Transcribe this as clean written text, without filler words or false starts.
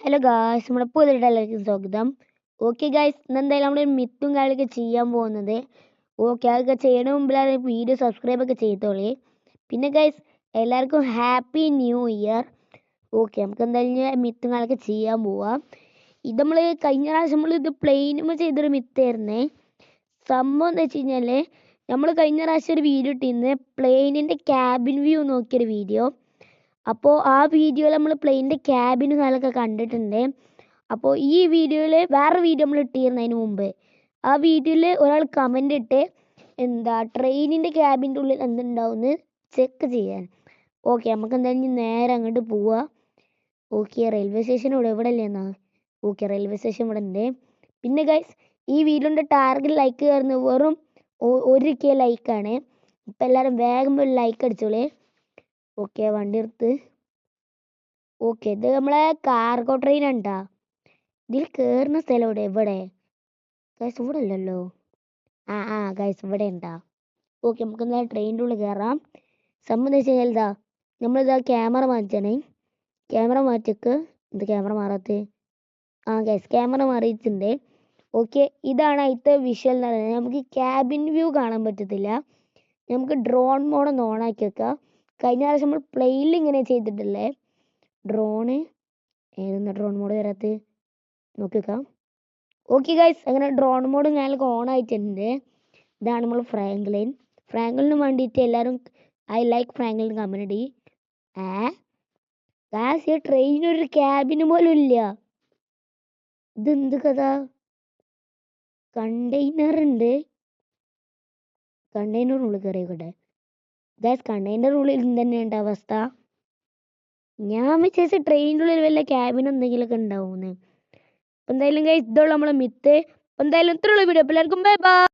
Hello guys, നമ്മുടെ പുതിയതിലേക്ക് സ്വാഗതം. Okay guys, ഇന്നെന്തായാലും നമ്മൾ മിത്തും കാര്യമൊക്കെ ചെയ്യാൻ പോകുന്നത്. ഓക്കെ, അതൊക്കെ ചെയ്യണ മുമ്പിലാണ് വീഡിയോ സബ്സ്ക്രൈബ് ഒക്കെ ചെയ്തോളി. പിന്നെ ഗായ്സ്, എല്ലാവർക്കും ഹാപ്പി ന്യൂ ഇയർ. ഓക്കെ, നമുക്ക് എന്തായാലും മിത്തും കാര്യമൊക്കെ ചെയ്യാൻ പോവാം. ഇത് നമ്മൾ കഴിഞ്ഞ പ്രാവശ്യം ഇത് പ്ലെയിനുമ്പോൾ ചെയ്തൊരു മിത്തായിരുന്നേ. സംഭവം എന്താ വെച്ച് കഴിഞ്ഞാൽ, നമ്മൾ കഴിഞ്ഞ പ്രാവശ്യം ഒരു വീഡിയോ ഇട്ടിരുന്നത് പ്ലെയിനിൻ്റെ ക്യാബിൻ വ്യൂ നോക്കിയൊരു വീഡിയോ. അപ്പോൾ ആ വീഡിയോയിൽ നമ്മൾ പ്ലെയിനിൻ്റെ ക്യാബിനും കാര്യമൊക്കെ കണ്ടിട്ടുണ്ട്. അപ്പോൾ ഈ വീഡിയോയിൽ വേറെ വീഡിയോ നമ്മൾ ഇട്ടിരുന്നതിന് മുമ്പ് ആ വീഡിയോയിൽ ഒരാൾ കമൻ്റ് ഇട്ട് ട്രെയിനിൻ്റെ ക്യാബിൻ്റെ ഉള്ളിൽ എന്തുണ്ടാവുമെന്ന് ചെക്ക് ചെയ്യാൻ. ഓക്കെ, നമുക്ക് എന്തായാലും നേരെ അങ്ങോട്ട് പോവാം. ഓക്കെ, റെയിൽവേ സ്റ്റേഷൻ ഇവിടെ അല്ലേ എന്നാ? ഓക്കെ, റെയിൽവേ സ്റ്റേഷൻ ഇവിടെ ഉണ്ട്. പിന്നെ ഗൈസ്, ഈ വീഡിയോൻ്റെ ടാർഗറ്റ് ലൈക്ക് കയറുന്നത് വെറും 1K ലൈക്കാണ്. ഇപ്പം എല്ലാവരും വേഗം ഒരു ലൈക്ക് അടിച്ചോളേ. ഓക്കെ, വണ്ടി എടുത്ത്. ഓക്കെ, ഇത് നമ്മളെ കാർഗോ ട്രെയിൻ ഉണ്ടാ. ഇതിൽ കയറുന്ന സ്ഥലം ഇവിടെ ഗൈസ് ഇവിടെ അല്ലല്ലോ. ഗൈസ് ഇവിടെ ഉണ്ടാ. ഓക്കെ, നമുക്ക് എന്തായാലും ട്രെയിനിൻ്റെ ഉള്ളിൽ കയറാം. സംബന്ധിച്ച് കഴിഞ്ഞാൽ നമ്മളിതാ ക്യാമറ മാറ്റാണ്. ക്യാമറ മാറ്റിക്ക്. ക്യാമറ മാറാത്ത ഗൈസ്, ക്യാമറ മാറിയിട്ടുണ്ട്. ഓക്കെ, ഇതാണ് അതിൻ്റെ വിഷ്വൽ എന്ന് പറയുന്നത്. നമുക്ക് ക്യാബിൻ വ്യൂ കാണാൻ പറ്റത്തില്ല. നമുക്ക് ഡ്രോൺ മോഡൊന്ന് ഓണാക്കി വെക്കാം. കഴിഞ്ഞ പ്രാവശ്യം നമ്മൾ പ്ലെയിനിൽ ഇങ്ങനെ ചെയ്തിട്ടില്ലേ ഡ്രോണ്. ഏതെന്നാ ഡ്രോൺ മോഡ് വരാത്ത നോക്കി വെക്കാം. ഓക്കെ ഗൈസ്, അങ്ങനെ ഡ്രോൺ മോഡ് ഞങ്ങൾക്ക് ഓൺ ആയിട്ടുണ്ട്. ഇതാണ് നമ്മൾ ഫ്രാങ്ക്ലിന് വേണ്ടിയിട്ട് എല്ലാവരും I like Franklin community. Guys, ഈ ട്രെയിനൊരു ക്യാബിന് പോലും ഇല്ല. ഇതെന്ത് കഥ? കണ്ടെയ്നറുണ്ട്. കണ്ടെയ്നറിനുള്ളിൽ കയറിയോട്ടെ ഗായ്സ്. കണ്ടെയ്നറിനുള്ളിൽ തന്നെയുണ്ട് അവസ്ഥ. ഞാൻ വിചാരിച്ച ട്രെയിനിൻ്റെ ഉള്ളിൽ വല്ല ക്യാബിൻ എന്തെങ്കിലുമൊക്കെ ഉണ്ടാവുമെന്ന്. എന്തായാലും ഗൈസ്, ഇതുള്ള നമ്മളെ മിത്ത്. എന്തായാലും ഇത്രയുള്ള വീഡിയോ. എല്ലാവർക്കും ബൈ ബൈ.